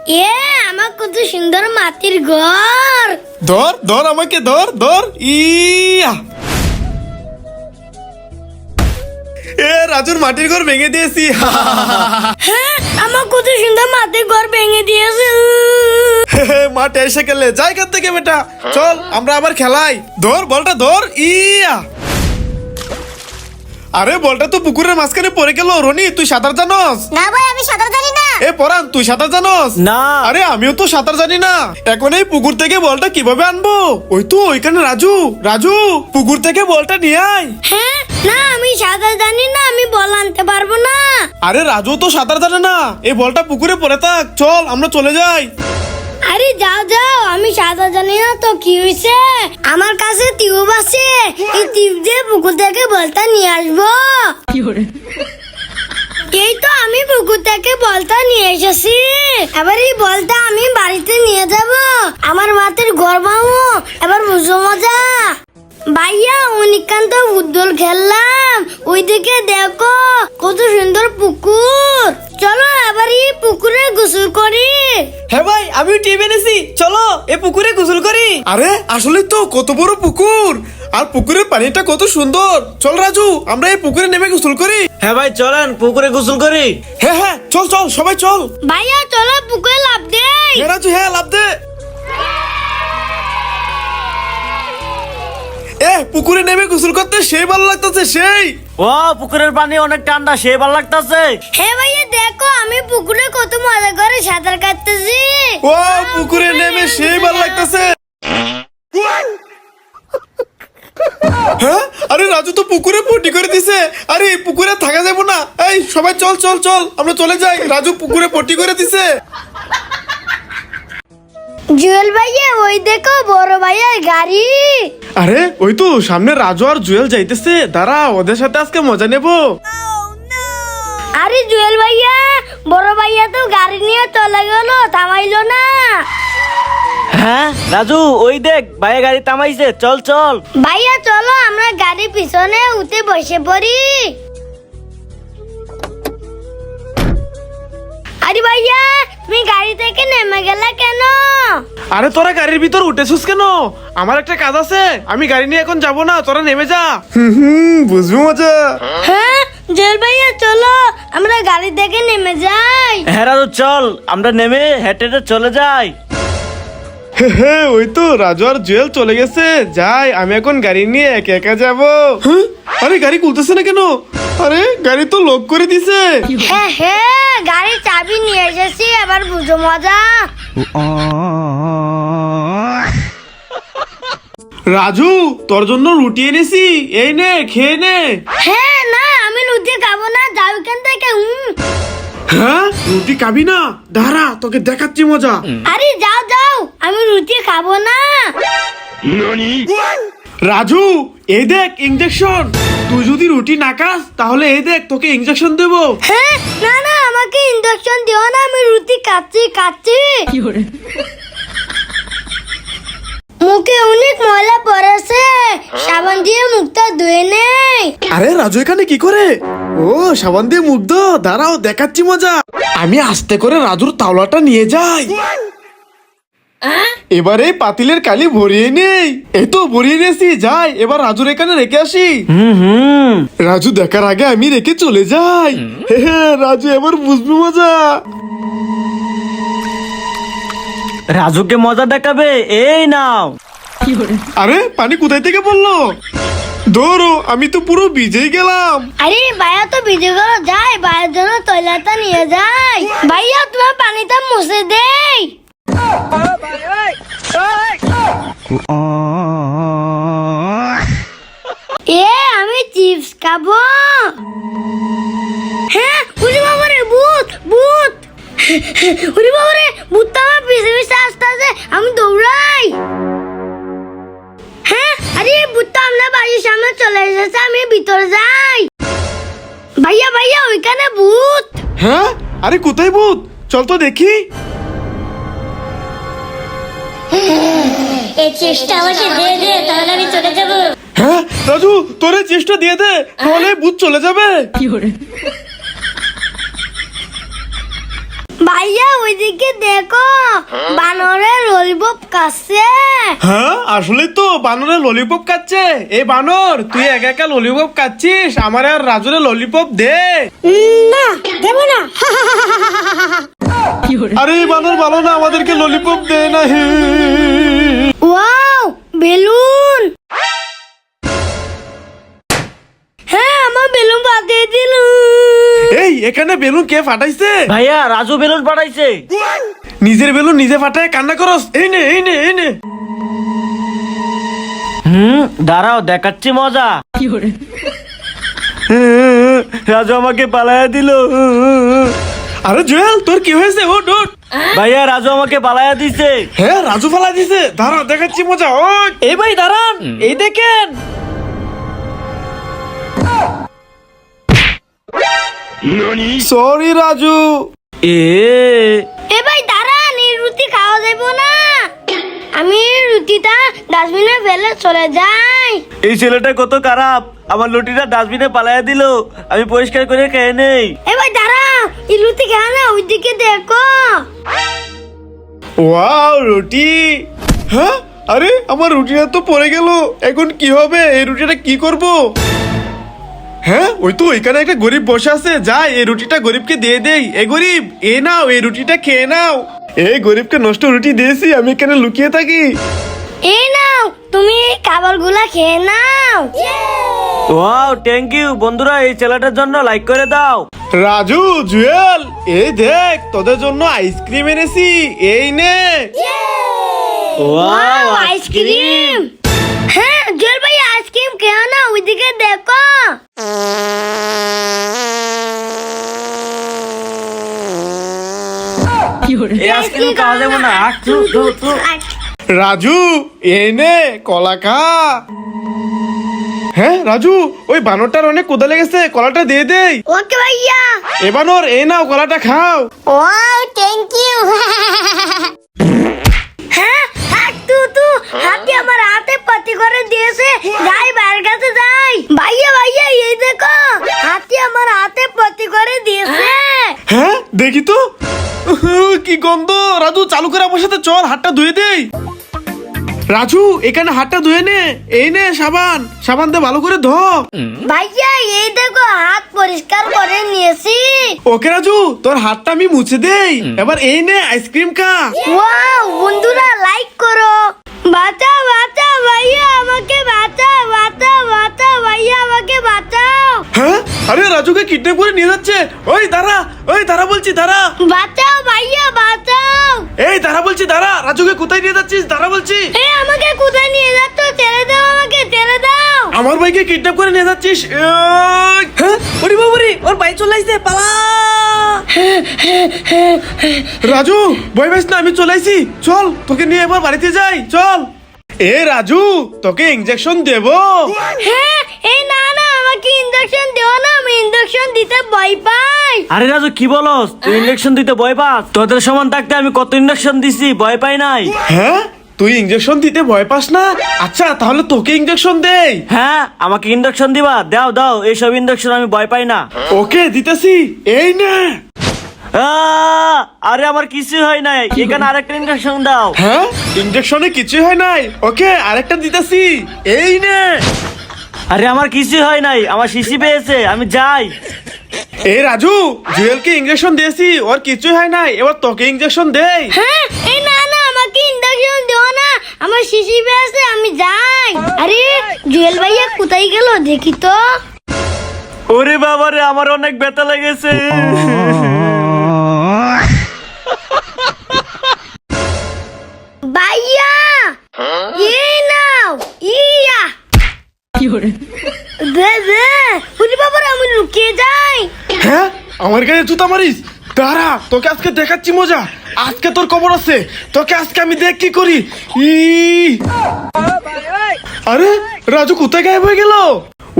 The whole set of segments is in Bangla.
এ আমার কত সুন্দর মাটির ঘর। ধর ধর আমাকে ধর ধর ইয়া এ রাজুর মাটির ঘর ভেঙে দিয়েছি। হ্যাঁ আমার কত সুন্দর মাটির ঘর ভেঙে দিয়েছে। মাঠে এসে গেলে যাই কার থেকে বেটা, চল আমরা আবার খেলাই। ধর বলটা ধর ইয়া। আরে বলটা তো পুকুরের মাঝখানে পড়ে গেল। রনি তুই সাঁতার জানোস? না ভাই আমি সাঁতার জানি না। এ পরান তুই সাঁতার জানোস? না। আরে আমিও তো সাঁতার জানি না। এখন এই পুকুর থেকে বলটা কিভাবে আনবো? ওই তো ওইখানে রাজু। রাজু পুকুর থেকে বলটা নিয়ে আয়। হ্যাঁ না আমি সাঁতার জানি না, আমি বল আনতে পারবো না। আরে রাজু তো সাঁতার জানে না, এই বলটা পুকুরে পড়ে থাক, চল আমরা চলে যাই। আরে যাও যাও, আমি সাঁতার জানি না তো কি হয়েছে, আমার কাছে টিউব আছে, এই টিউব দিয়ে পুকুর থেকে বলটা নিয়ে আসবো। এই তো আমি পুকুর থেকে বলটা নিয়ে এসেছি, এবার এই বলটা আমি বাড়িতে নিয়ে যাব, আমার মাথার ঘর বানাবো, এবার বুঝো মজা। ভাইয়া অনেকক্ষণ তো ফুটবল খেললাম, ওইদিকে দেখো কত সুন্দর পুকুর, চলো এবার এই পুকুরে গোসল করি। হ্যাঁ ভাই আমিও টিপ এনেছি, চলো এ পুকুরে গোসল করি। আরে আসলে তো কত বড় পুকুর, আর পুকুরের পানিটা কত সুন্দর। চল রাজু আমরা এই পুকুরে নেমে গোসল করি। হ্যাঁ ভাই চলেন পুকুরে গোসল করি। হ্যাঁ হ্যাঁ চল চল সবাই চল। ভাইয়া চলো পুকুরে লাফ দেই। হ্যাঁ রাজু হ্যাঁ লাফ দে। পুকুরে নেমে গোসল করতে সেই ভালো লাগতেছে সেই। ও পুকুরের পানি অনেক ঠান্ডা, সে ভালো লাগতেছে। হ্যাঁ ভাইয়া দেখো আমি পুকুরে কত মজা করে সাঁতার কাটতেছি। ও পুকুরে নেমে সেই ভালো লাগতেছে। হ্যাঁ আরে রাজু তো পুকুরে পটি করে দিছে। আরে এই পুকুরে থাকা যাবে না, এই সবাই চল চল চল আমরা চলে যাই, রাজু পুকুরে পটি করে দিছে। জুয়েল ভাইয়া ওই দেখো বড় ভাইয়ার গাড়ি। আরে ওই তো সামনে রাজু আর জুয়েল যাইতেছে, দাঁড়া ওদের সাথে আজকে মজা নেব। আরে জুয়েল ভাইয়া বড় ভাইয়া তো গাড়ি নিয়ে চলে গেল, থামাইলো না। হ্যাঁ রাজু ওই দেখ ভাইয়া গাড়ি থামাইছে, চল চল। ভাইয়া চলো আমরা গাড়ির পিছনে উঠে বসে পড়ি। আরে ভাইয়া তুমি গাড়ি থেকে নেমে গেলে কেন? আরে তোরা গাড়ির ভিতর উঠেছিস কেন? আমার একটা কাজ আছে, আমি গাড়ি নিয়ে এখন যাব না, তোরা নেমে যা। বুঝবো মজা। হ্যাঁ জুয়েল ভাইয়া চলো আমরা গাড়ি থেকে নেমে যাই। হ্যাঁ রাজু চল আমরা নেমে হেঁটে হেঁটে চলে যাই। হ্যাঁ ওই তো রাজু আর জুয়েল চলে গেছে, যাই আমি এখন গাড়ি নিয়ে একা একা যাব। আরে গাড়ি খুলতেছে না কেন? আরে গাড়ি তো লক করে দিছে। হ্যাঁ হ্যাঁ গাড়ির চাবি নিয়ে এসেছি, এবার বুঝো মজা। রাজু তোর জন্য রুটি এনেছি, এই নে খেয়ে নে। হ্যাঁ না আমি লুচি খাবো না, যাও এখান থেকে। হ্যাঁ রুটি খাবি না? দাঁড়া তোকে দেখাচ্ছি মজা। আরে যাও যাও, আমি রুটি খাবো না। রাজু এই দেখ ইঞ্জেকশন, তুই যদি রুটি না খাস তাহলে এই দেখ তোকে ইঞ্জেকশন দেবো। হ্যাঁ না না আমাকে ইঞ্জেকশন দিও না, আমি রুটি খাচ্ছি খাচ্ছি। মুখে অনেক ময়লা পড়েছে, সাবান দিয়ে মুখটা ধুয়ে নেই। আরে রাজু এখানে কি করে? ও সাবান দিয়ে মুখ ধো, দাঁড়াও দেখাচ্ছি মজা। আমি আস্তে করে রাজুর তাওলাটা নিয়ে যাই, এবারে পাতিলের কালি ভরিয়ে নেই। এই তো ভরিয়ে নিয়েছি, যাই এবার রাজুর এখানে রেখে আসি। রাজু দেখার আগে আমি রেখে চলে যাই। রাজু এবার বুঝবি মজা। রাজুকে মজা দেখাবে, এই নাও। আরে পানি কোথায় থেকে পড়লো? ধরো আমি তো পুরো ভিজেই গেলাম। আরে ভাইয়া তো ভিজে গেল, যাই ভাইয়ের জন্য তৈলাটা নিয়ে যাই। ভাইয়া তোমার পানিটা মুছে দেই। এ আমি চিপস খাবো। হ্যাঁ উনি বাবারে ভূত ভূত, উনি বাবারে ভূতটা আমার পিছে পিছে আসতে আসে, আমি দৌড়াই। হ্যাঁ আরে ভূতটা আমরা বাড়ির সামনে চলে এসেছে, আমি ভিতরে যাই। ভাইয়া ভাইয়া ওইখানে ভূত। হ্যাঁ আরে কোথায় ভূত? চল তো দেখি। এই চেষ্টা আমাকে দিয়ে দে, তাহলে আমি চলে যাব। হ্যাঁ রাজু তোর এই চেষ্টা দিয়ে দে, তাহলে ভূত চলে যাবে। ভাইয়া ওইদিকে দেখো বানরের ললিপপ কাছে। হ্যাঁ আসলে তো বানরের ললিপপ খাচ্ছে। এই বানর তুই একা একা ললিপপ খাচ্ছিস, আমার আর রাজুরে ললিপপ দে। না দেবো না। আরে এই বানর ভালো না, আমাদেরকে ললিপপ দে না। Wow balloon. হ্যাঁ আমার বেলুন পাঠিয়ে দিল। এই এখানে বেলুন কে ফাটাইছে? ভাইয়া রাজু বেলুন পাঠাইছে। নিজের বেলুন নিজে ফাটায় কান্না করস? এই নে এই নে এই নে। দাঁড়াও দেখাচ্ছি মজা। রাজু আমাকে পালায়া দিল। আরে জুয়েল তোর কি হয়েছে? ওঠ ওঠ। ভাইয়া রাজু আমাকে পালায়া দিছে। হ্যাঁ রাজু ফালা দিছে, দাঁড়া দেখাচ্ছি মজা। ওঠ। এই ভাই দাঁড়ান, এই দেখেন। সরি রাজু। এ ভাই দাঁড়ান, এই রুটি খাওয়া যাবো না। আমি রুটিটা ডাস্টবিনে ফেলে চলে যাই। এই ছেলেটা কত খারাপ, আমার লুটিটা ডাস্টবিনে পালায়া দিল। আমি পরিষ্কার করে খেয়ে নেই। এ ভাই দাঁড়াও, এই রুটি খাও না, ওইদিকে দেখো। ওয়াও রুটি। হ্যাঁ আরে আমার রুটিটা তো পড়ে গেল, এখন কি হবে? এই রুটিটা কি করব? হ্যাঁ ওই তো ওইখানে একটা গরিব বসে আছে, যাই এই রুটিটা গরিবকে দিয়ে দেই। এ গরিব এ নাও, এই রুটিটা খেয়ে নাও। এই গরিবকে নষ্ট রুটি দিয়েছি, আমি এখানে লুকিয়ে থাকি। এই নাও, তুমি খাবারগুলা খেয়ে নাও। Wow thank you. বন্ধুরা এই ছেলেটার জন্য লাইক করে দাও। রাজু জুয়েল এই দেখ তোদের জন্য আইসক্রিম এনেছি, এই নে। Wow ice cream. হ্যাঁ জল ভাই আইসক্রিম খেও না, ওইদিকে দেখো। এই আইসক্রিম খাওয়া যাবে না। রাজু এই নে কলা খা। হ্যাঁ রাজু ওই বানরটার অনেক কোদা লেগেছে, কলাটা দিয়ে দেই। ওকে ভাইয়া। এ বানর এই নাও কলাটা খাও। Wow thank you. হ্যাঁ তু হাতি আমার হাতে পাতি করে দিয়েছে, যাই বাইরের কাছে যাই। ভাইয়া ভাইয়া এই দেখো, হাতি আমার হাতে পাতি করে দিয়েছে। হ্যাঁ দেখি তো। কি গন্ধ। রাজু চালু করে আমার সাথে চল, হাতটা ধুয়ে দেই। রাজু এখানে হাতটা ধুয়ে নে, এই নে সাবান, সাবান দিয়ে ভালো করে ধো। ভাইয়া এই দেখো হাত পরিষ্কার করে নিয়েছি। ওকে রাজু তোর হাতটা আমি মুছে দেই। এবার এই নে আইসক্রিম খা। ওয়াও বন্ধুরা লাইক করো। বাঁচাও বাঁচাও ভাইয়া, আমাকে বাঁচাও, বাঁচাও বাঁচাও ভাইয়া, আমাকে বাঁচাও। হ্যাঁ আরে রাজুকে কিডন্যাপ করে নিয়ে যাচ্ছে। ওই দাঁড়া বলছি দাঁড়া। বাঁচাও ভাইয়া বাঁচাও। এই দাঁড়া বলছি দাঁড়া, রাজুকে কোথায় নিয়ে যাচ্ছিস? দাঁড়া বলছি। এই আমাকে কোথায় নিয়ে যাচ্ছ? ছেড়ে দাও আমাকে, ছেড়ে দাও। আমার ভাইকে কিডন্যাপ করে নিয়ে যাচ্ছিস? হ্যাঁ ওরে বাবারে, ওর ভাই চলে আইছে, পালা। রাজু ভয় পাইস না, আমি চলে আইছি। চল তোকে নিয়ে এবার বাড়িতে যাই, চল। এ রাজু তোকে ইনজেকশন দেব। হ্যাঁ এই না না, আমাকে ইনজেকশন দিও না, আমি ইনজেকশন দিতে ভয় পাই। আরে রাজু কি বলস? তুই ইনজেকশন দিতে ভয় পাস? তোদের সমান থাকতে আমি কত ইনজেকশন দিছি, ভয় পাই নাই। হ্যাঁ তুই ইনজেকশন দিতে ভয় পাস না? আচ্ছা তাহলে তোকে ইনজেকশন দেই। হ্যাঁ আমাকে ইনজেকশন দিবা? দাও দাও, এইসব ইনজেকশন আমি ভয় পাই না। ওকে দিতেছি, এই নে। আরে আমার কিছু হয় নাই, এখানে আরেকটা ইনজেকশন দাও। হ্যাঁ ইনজেকশনে কিছু হয় নাই? ওকে আরেকটা দিতেছি, এই নে। আরে আমার কিছু হয় নাই, আমার শিশি পেয়েছে, আমি যাই। এই রাজু জুয়েলকে ইনজেকশন দিয়েছি, ওর কিছু হয় নাই, এবার তোকে ইনজেকশন দেই। হ্যাঁ এই না না, আমাকে ইনজেকশন দিও না, আমার শিশি পেয়েছে, আমি যাই। আরে জুয়েল ভাইয়া কোথায় গেল দেখি তো। ওরে বাবারে, আমার অনেক ব্যথা লেগেছে। ভাইয়া এই নাও, ইয়া দে দে। ওরে বাবারে, আমি লুকিয়ে যাই। হ্যাঁ আমার গায়ে জুতা মারিস? দাঁড়া তোকে আজকে দেখাচ্ছি মজা। আজকে তোর খবর আছে, তোকে আজকে আমি দেখ কি করি। আরে রাজু কোথায় গায়েব হয়ে গেল?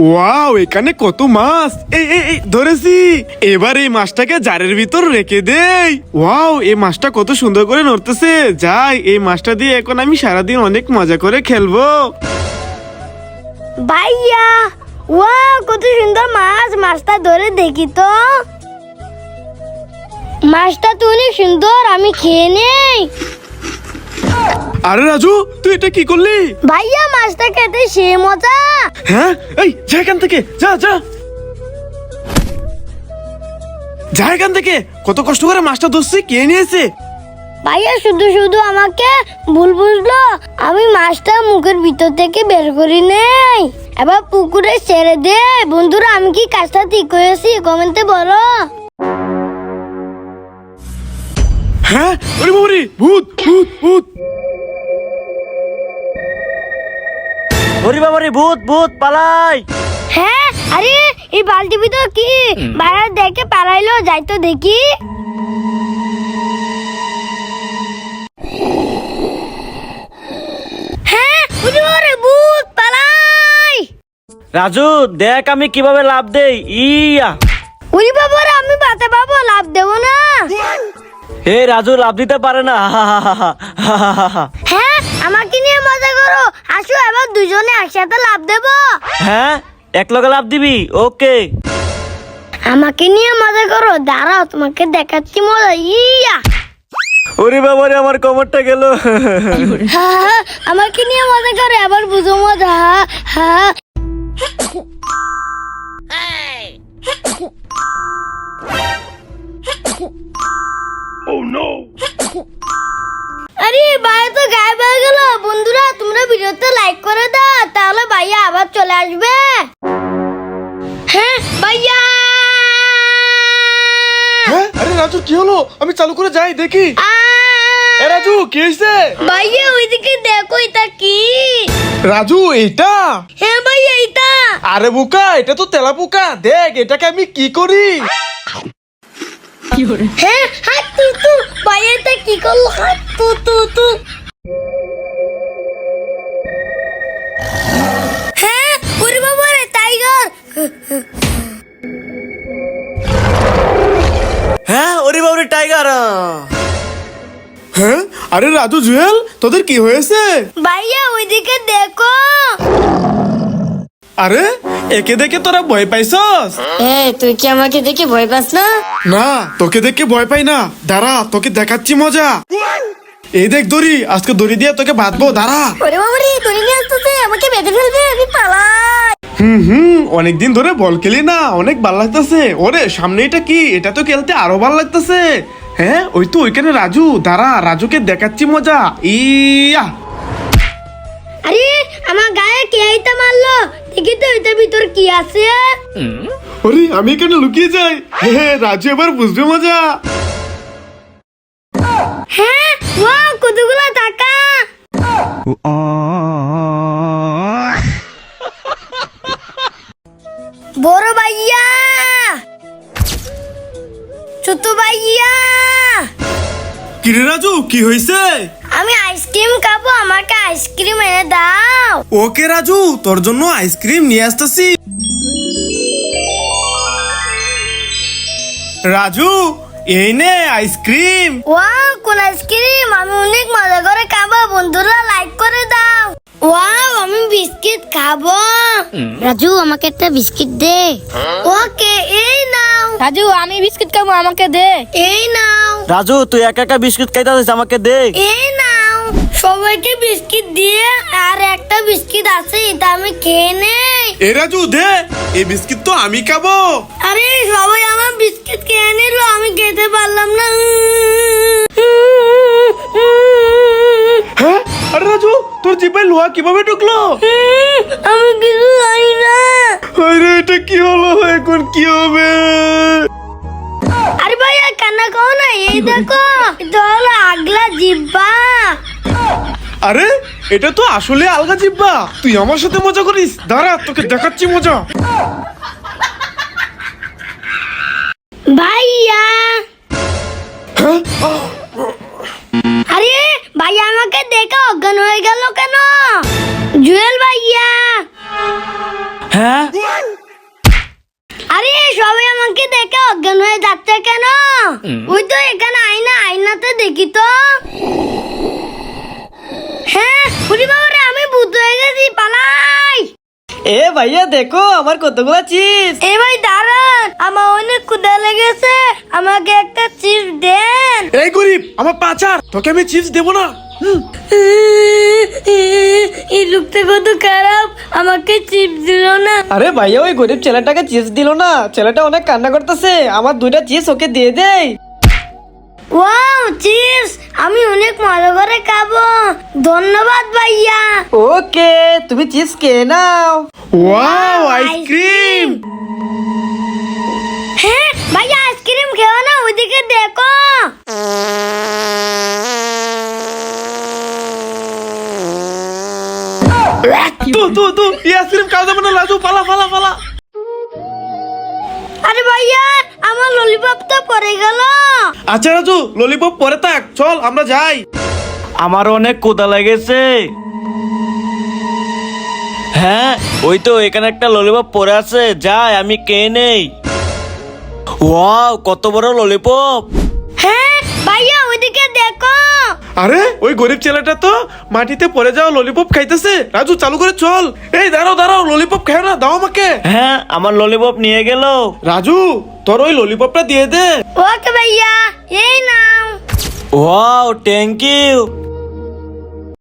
ওয়াও এখানে কত মাছ। এই ধরেছি। এবার এই মাছটাকে জারের ভিতর রেখে দেই। ওয়াও এই মাছটা কত সুন্দর করে নড়তেছে। যাই এই মাছটা দিয়ে এখন আমি সারাদিন অনেক মজা করে খেলবো। ভাইয়া ওয়াও কত সুন্দর মাছ, মাছটা ধরে দেখি তো। মাছটা তো অনেক সুন্দর, আমি খেয়ে নেই। আরে রাজু, তুই এটা কি করলি? ভাইয়া মাছটা খেতে সে মজা। হ্যাঁ, এই যা এখান থেকে, যা যা যা এখান থেকে। কত কষ্ট করে মাছটা ধরছি, কে নিয়েছে? ভাইয়া শুধু শুধু আমাকে ভুল বুঝলো। আমি মাছটা মুখের ভিতর থেকে বের করি নেই, এবার পুকুরে ছেড়ে দে। বন্ধুরা, আমি কি কাজটা ঠিক করেছি? কমেন্টে বলো। হ্যাঁ, ওরে বাবারে, ভূত ভূত ভূত। ওরে বাবারে, ভূত ভূত, পালাই। হ্যাঁ, আরে এই বালতি ভিতর কি? বাইরে দেখে পালাইলো, যাই তো দেখি। হ্যাঁ, ওরে বাবারে, ভূত, পালাই। রাজু দেখ আমি কিভাবে লাভ দেই। ইয়া, ওরে বাবারে, আমি বাতে পাবো, লাভ দেবো না। হে রাজু লাভ দিতে পারে না। হ্যাঁ, আমাকে নিয়ে মজা করো। আসো এবার দুজনে একসাথে লাভ দেবো। হ্যাঁ, এক লগে লাভ দিবি? ওকে। আমাকে নিয়ে মজা করো, দাঁড়াও তোমাকে দেখাচ্ছি মজা। ইয়া, ওরে বাবারে, আমার কোমরটা গেল। হ্যাঁ হ্যাঁ, আমাকে নিয়ে মজা করো, এবার বুঝো মজা। হ্যাঁ, আরে ভাইয়া তো গায়েব হয়ে গেল। বন্ধুরা, তোমরা ভিডিওতে লাইক করে দাও, তাহলে ভাইয়া আবার চলে আসবে। হ্যাঁ ভাইয়া। হ্যাঁ, আরে রাজু কি হলো? আমি চালু করে যাই দেখি। এ রাজু, কি হয়েছে? ভাইয়া ওইদিকে দেখো, এটা কি? রাজু, এটা? হ্যাঁ ভাইয়া, এটা। আরে বোকা, এটা তো তেলা পোকা। দেখ এটাকে আমি কি করি। হ্যাঁ, হাত তু ভাইয়া, এটা কি করলো? হাত তু। হ্যাঁ, ওরে বাবা রে, টাইগার। হ্যাঁ, ওরে বাবারে, টাইগার। হ্যাঁ, আরে রাজু, জুয়েল, তোদের কি হয়েছে? ভাইয়া ওইদিকে দেখো। আরে একে দেখে তোরা ভয় পাইছস? তুই কি আমাকে দেখে ভয় পাস না? না, তোকে দেখে ভয় পাই না। দাঁড়া, তোকে দেখাচ্ছি মজা। এই দেখ দড়ি, আজকে দড়ি দিয়ে তোকে বাঁধবো, দাঁড়া। ওরে বাবা রে, দড়ি নিয়ে আসতেছে, আমাকে বেঁধে ফেলবে, আমি পালাই। অনেকদিন ধরে বল খেলি না, অনেক ভাল লাগতেছে। ওরে সামনে এটা কি? এটা তো খেলতে আরো ভাল লাগতেছে। হ্যাঁ, ওই তো ওইখানে রাজু। দাঁড়া, রাজুকে দেখাচ্ছি মজা। ইয়া, আরে আমার গায়ে কে এটা মারলো? দেখি তো এটার ভিতর কি আছে। ওরে আমি এখানে লুকিয়ে যাই। হ্যাঁ, রাজু এবার বুঝবে মজা। হ্যাঁ, ওয়াও, কতগুলো টাকা। বড় ভাইয়া, ছোট ভাইয়া, কিরে রাজু, কি হয়েছে? আমি আইসক্রিম খাবো, আমাকে আইসক্রিম এনে দাও। ওকে রাজু, তোর জন্য আইসক্রিম নিয়ে আসতেছি। রাজু, এই নে আইসক্রিম। ওয়াও, কোন আইসক্রিম? আমি অনেক মজা করে খাবো। বন্ধুরা লাইক করে দাও। ওয়াও, আমি বিস্কিট খাবো। রাজু, আমাকে একটা বিস্কিট দে। ওকে, এই নাও। রাজু, আমি বিস্কিট খাবো, আমাকে দে। এই নাও। রাজু তুই একা একা বিস্কুট খাইতে আছিস, আমাকে দে। এই নাও। সবাইকে বিস্কিট দিয়ে, আর একটা বিস্কিট আছে, এটা আমি খেয়ে নেই। এ রাজু দে, এই বিস্কিট তো আমি খাবো। আরে সবাই আমার বিস্কিট খেয়ে নিল, আমি খেতে পারলাম না। হ্যাঁ, আরে রাজু, তোর জিভে লোহা কিভাবে ঢুকলো? আমি কিছু জানি না। আরে এটা কি হলো? এখন কি হবে? আরে ভাইয়া, কান্না করো না, এই দেখো, এটা হলো আগলা জিব্বা। আরে এটা তো আসলে আলগা জিব্বা। তুই আমার সাথে মজা করিস? দাঁড়া, তোকে দেখাচ্ছি মজা। ভাইয়া, হ্যাঁ, আরে ভাইয়া আমাকে দেখে অজ্ঞান হয়ে গেল কেন? জুয়েল ভাইয়া। হ্যাঁ, আরে সবাই আমাকে দেখে অজ্ঞান হয়ে যাচ্ছে কেন? ওই তো এখানে আয়না, আয়নাতে দেখি তো। হ্যাঁ, বুড়ি বাবা রে, আমি ভূত হয়ে গেছি, পালাই। এ ভাইয়া দেখো আমার কতগুলো চিপস। এ ভাই দাঁড়ান, আমার অনেক ক্ষুধা লেগেছে, আমাকে একটা চিপস দেন। এই গরিব আমার পাচার, তোকে আমি চিপস দেবো না। এই লোকটা কত খারাপ, আমাকে চিপস দিল না। আরে ভাইয়া ওই গরিব ছেলেটাকে চিপস দিল না, ছেলেটা অনেক কান্না করতেছে, আমার 2টা চিপস ওকে দিয়ে দেই। ওয়াও চিপস, আমি অনেক মজা করে খাবো। ধন্যবাদ ভাইয়া। ওকে তুমি চিপস খেয়ে নাও। Wow ice cream. হ্যাঁ ভাইয়া আইসক্রিম খেও না, ওইদিকে দেখো। তু এই আইসক্রিম খাওয়া যাবে না রাজু, পালা পালা পালা। আরে ভাইয়া আমার ললিপপ তো পড়ে গেল। আচ্ছা রাজু, ললিপপ পরে থাক, চল আমরা যাই। আমার অনেক ক্ষুধা লেগেছে। হ্যাঁ ওই তো এখানে একটা ললিপপ পড়ে আছে, যাই আমি খেয়ে নেই। ওয়াও কত বড় ললিপপ। হ্যাঁ ভাইয়া ওইদিকে দেখো। আরে ওই গরিব ছেলেটা তো মাটিতে পড়ে যাওয়া ললিপপ খাইতেছে। রাজু চালু করে চল। এই দাঁড়াও দাঁড়াও, ললিপপ খাও না, দাও আমাকে। হ্যাঁ আমার ললিপপ নিয়ে গেল। রাজু তোর ওই ললিপপটা দিয়ে দে। ওকে ভাইয়া, এই নাও। Wow thank you.